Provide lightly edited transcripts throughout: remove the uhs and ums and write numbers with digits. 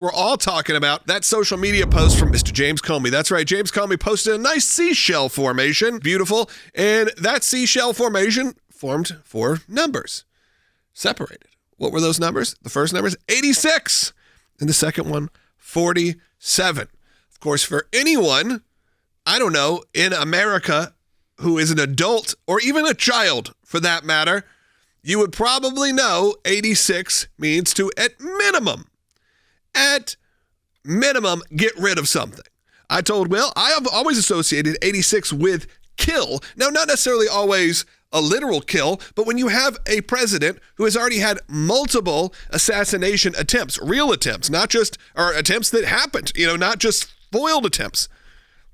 We're all talking about that social media post from Mr. James Comey. That's right. James Comey posted a nice seashell formation. Beautiful. And that seashell formation formed 4 numbers. Separated. What were those numbers? The first number is 86. And the second one, 47. Of course, for anyone, I don't know, in America who is an adult or even a child for that matter, you would probably know 86 means to, at minimum, get rid of something. I told Will, I have always associated 86 with kill. Now, not necessarily always a literal kill, but when you have a president who has already had multiple assassination attempts, real attempts, not just, or attempts that happened, not just foiled attempts.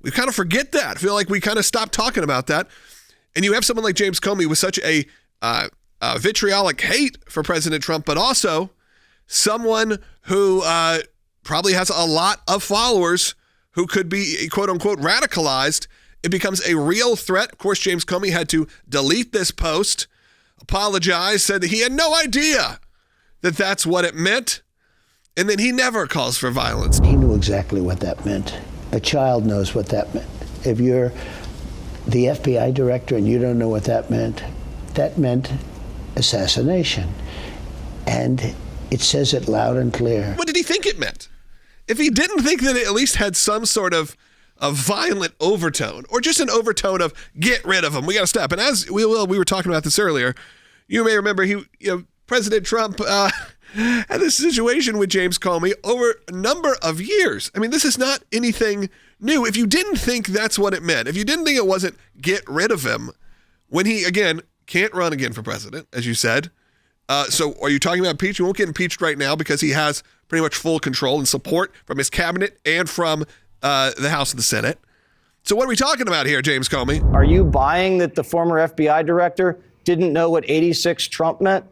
We kind of forget that. I feel like we kind of stopped talking about that. And you have someone like James Comey with such a vitriolic hate for President Trump, but also someone who probably has a lot of followers who could be, quote unquote, radicalized. It becomes a real threat. Of course, James Comey had to delete this post, apologize, said that he had no idea that that's what it meant. And then he never calls for violence. He knew exactly what that meant. A child knows what that meant. If you're the FBI director and you don't know what that meant assassination. And it says it loud and clear. What did he think it meant? If he didn't think that it at least had some sort of a violent overtone or just an overtone of get rid of him, we got to stop. And as we were talking about this earlier, you may remember President Trump had this situation with James Comey over a number of years. I mean, this is not anything new. If you didn't think that's what it meant, if you didn't think it wasn't get rid of him, when he, again, can't run again for president, as you said. So are you talking about impeachment? He won't get impeached right now because he has pretty much full control and support from his cabinet and from the House and the Senate. So what are we talking about here, James Comey? Are you buying that the former FBI director didn't know what 86 Trump meant?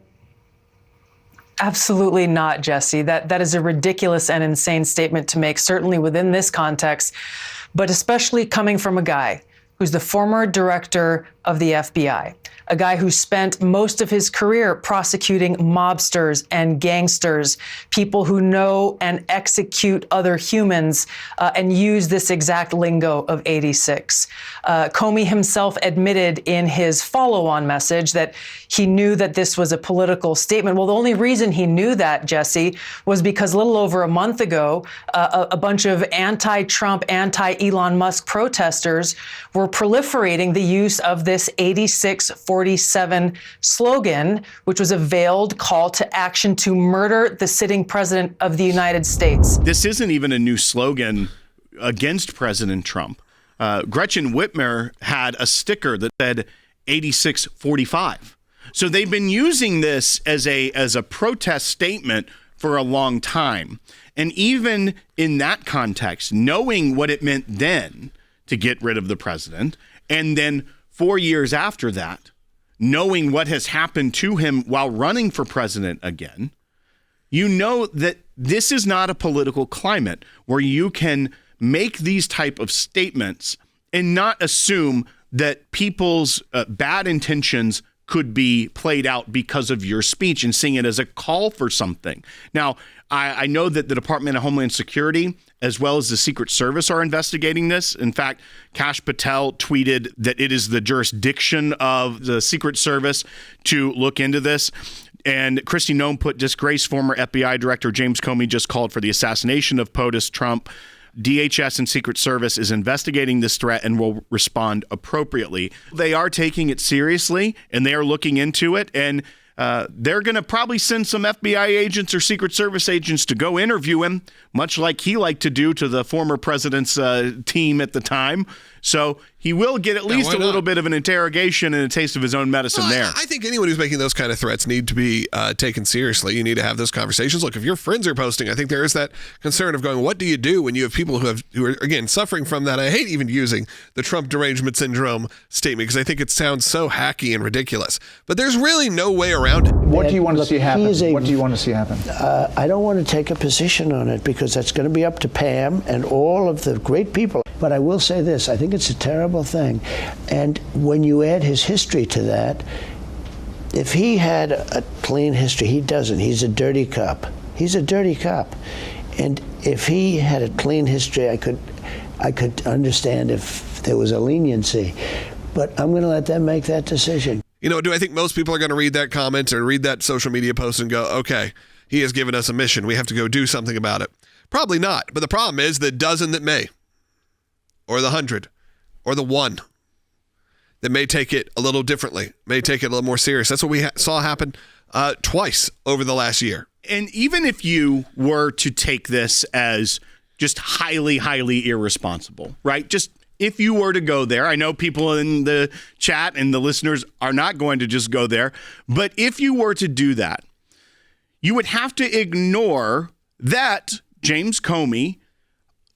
Absolutely not, Jesse. That is a ridiculous and insane statement to make, certainly within this context, but especially coming from a guy who's the former director of the FBI, a guy who spent most of his career prosecuting mobsters and gangsters, people who know and execute other humans and use this exact lingo of 86. Comey himself admitted in his follow-on message that he knew that this was a political statement. Well, the only reason he knew that, Jesse, was because a little over a month ago, a bunch of anti-Trump, anti-Elon Musk protesters were proliferating the use of this 8647 slogan, which was a veiled call to action to murder the sitting president of the United States. This isn't even a new slogan against President Trump. Gretchen Whitmer had a sticker that said 8645. So they've been using this as a protest statement for a long time. And even in that context, knowing what it meant then to get rid of the president, and then 4 years after that, knowing what has happened to him while running for president again, you know that this is not a political climate where you can make these type of statements and not assume that people's bad intentions could be played out because of your speech and seeing it as a call for something. Now, I know that the Department of Homeland Security, as well as the Secret Service, are investigating this. In fact, Kash Patel tweeted that it is the jurisdiction of the Secret Service to look into this. And Kristi Noem put, disgraced former FBI Director James Comey just called for the assassination of POTUS Trump. DHS and Secret Service is investigating this threat and will respond appropriately. They are taking it seriously, and they are looking into it, and they're going to probably send some FBI agents or Secret Service agents to go interview him, much like he liked to do to the former president's team at the time. So he will get at least a little bit of an interrogation and a taste of his own medicine there. I think anyone who's making those kind of threats need to be taken seriously. You need to have those conversations. Look, if your friends are posting, I think there is that concern of going, what do you do when you have people who are again, suffering from that? I hate even using the Trump derangement syndrome statement because I think it sounds so hacky and ridiculous. But there's really no way around it. What do you want to see happen? What do you want to see happen? I don't want to take a position on it because that's going to be up to Pam and all of the great people. But I will say this, I think it's a terrible thing. And when you add his history to that, if he had a clean history, he doesn't. He's a dirty cop. He's a dirty cop. And if he had a clean history, I could understand if there was a leniency. But I'm going to let them make that decision. You know, do I think most people are going to read that comment or read that social media post and go, okay, he has given us a mission. We have to go do something about it? Probably not. But the problem is the dozen that may, or the 100, or the 1 that may take it a little differently, may take it a little more serious. That's what we saw happen twice over the last year. And even if you were to take this as just highly, highly irresponsible, right? Just if you were to go there, I know people in the chat and the listeners are not going to just go there, but if you were to do that, you would have to ignore that James Comey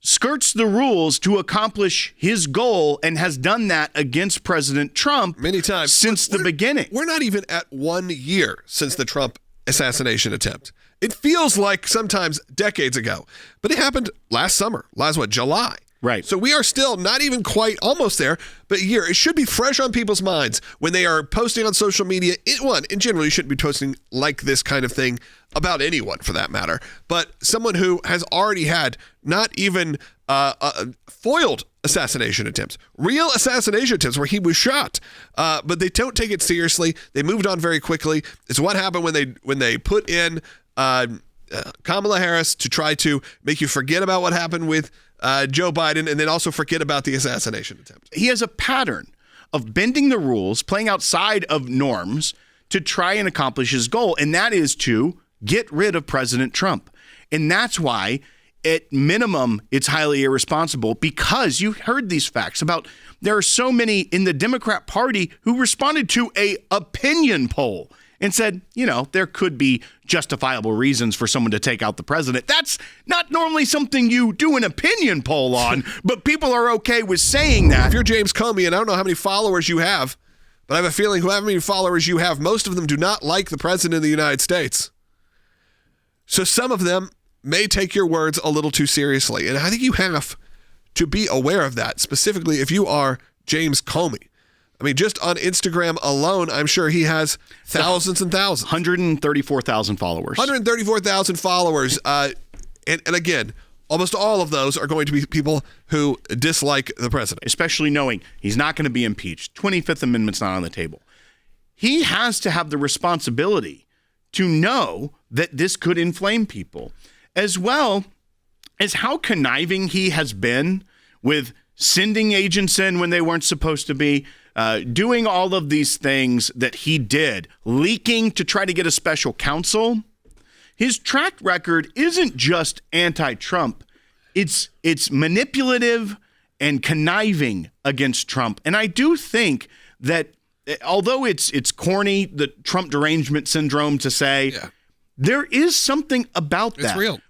skirts the rules to accomplish his goal and has done that against President Trump many times since the beginning. We're not even at 1 year since the Trump assassination attempt. It feels like sometimes decades ago, but it happened last summer, July. Right. So we are still not even quite almost there, but a year. It should be fresh on people's minds when they are posting on social media. In general, you shouldn't be posting like this kind of thing about anyone for that matter, but someone who has already had not even foiled assassination attempts, real assassination attempts where he was shot, but they don't take it seriously. They moved on very quickly. It's what happened when they put in Kamala Harris to try to make you forget about what happened with Joe Biden and then also forget about the assassination attempt. He has a pattern of bending the rules, playing outside of norms to try and accomplish his goal, and that is to get rid of President Trump. And that's why, at minimum, it's highly irresponsible, because you heard these facts about there are so many in the Democrat Party who responded to a opinion poll and said, you know, there could be justifiable reasons for someone to take out the president. That's not normally something you do an opinion poll on, but people are okay with saying that. If you're James Comey, and I don't know how many followers you have, but I have a feeling however many followers you have, most of them do not like the president of the United States. So some of them may take your words a little too seriously. And I think you have to be aware of that, specifically if you are James Comey. I mean, just on Instagram alone, I'm sure he has thousands and thousands. 134,000 followers. 134,000 followers. And again, almost all of those are going to be people who dislike the president. Especially knowing he's not going to be impeached. 25th Amendment's not on the table. He has to have the responsibility to know that this could inflame people, as well as how conniving he has been with sending agents in when they weren't supposed to be, doing all of these things that he did, leaking to try to get a special counsel. His track record isn't just anti-Trump. It's manipulative and conniving against Trump. And I do think that although it's corny, the Trump derangement syndrome to say, there is something about that. It's real.